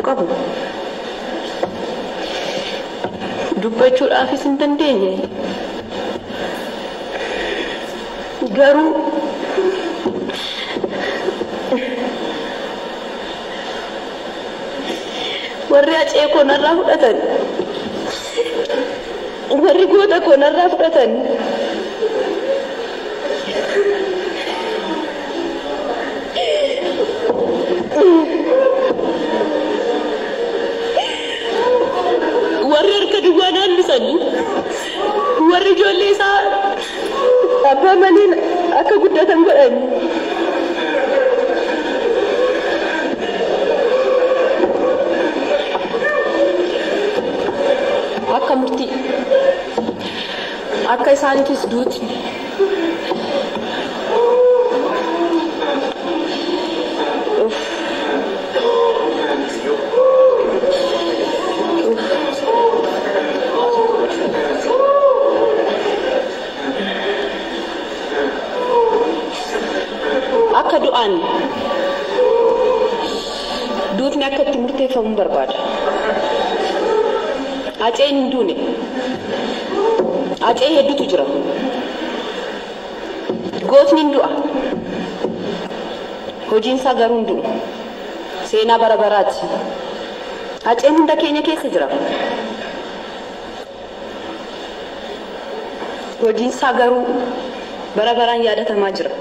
qabu dubbachuudhaaf isin dandeenye garuu warri Haccee konarraa fudhatan warri goota konarraa fudhatan warri harka duwwaan hambisanii warri ijoollee isaa abbaa maliin akka guddatan godhanii akka murtii akka isaaniitis duuti akka du'aan duutni akka itti murteeffamuun barbaada. Hacceen hin duune Haccee hedduutu jira gootni hin du'a hojiin isaa garuu hin du'u seenaa bara baraati Hacceen hunda keenya keessa jira hojiin isaa garuu bara baraan yaadatamaa jira.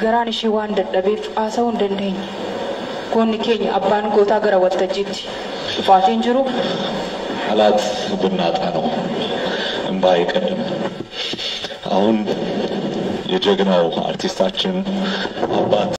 garaan ishee waan dadhabeef haasa'uu hin dandeenye. Goonni keenya abbaan gootaa gara waltajjiitti dhufaatiin jiru haላት ብናጣ ነው እንባ የቀደመ አሁን የጀግናው አርቲስታችን አባት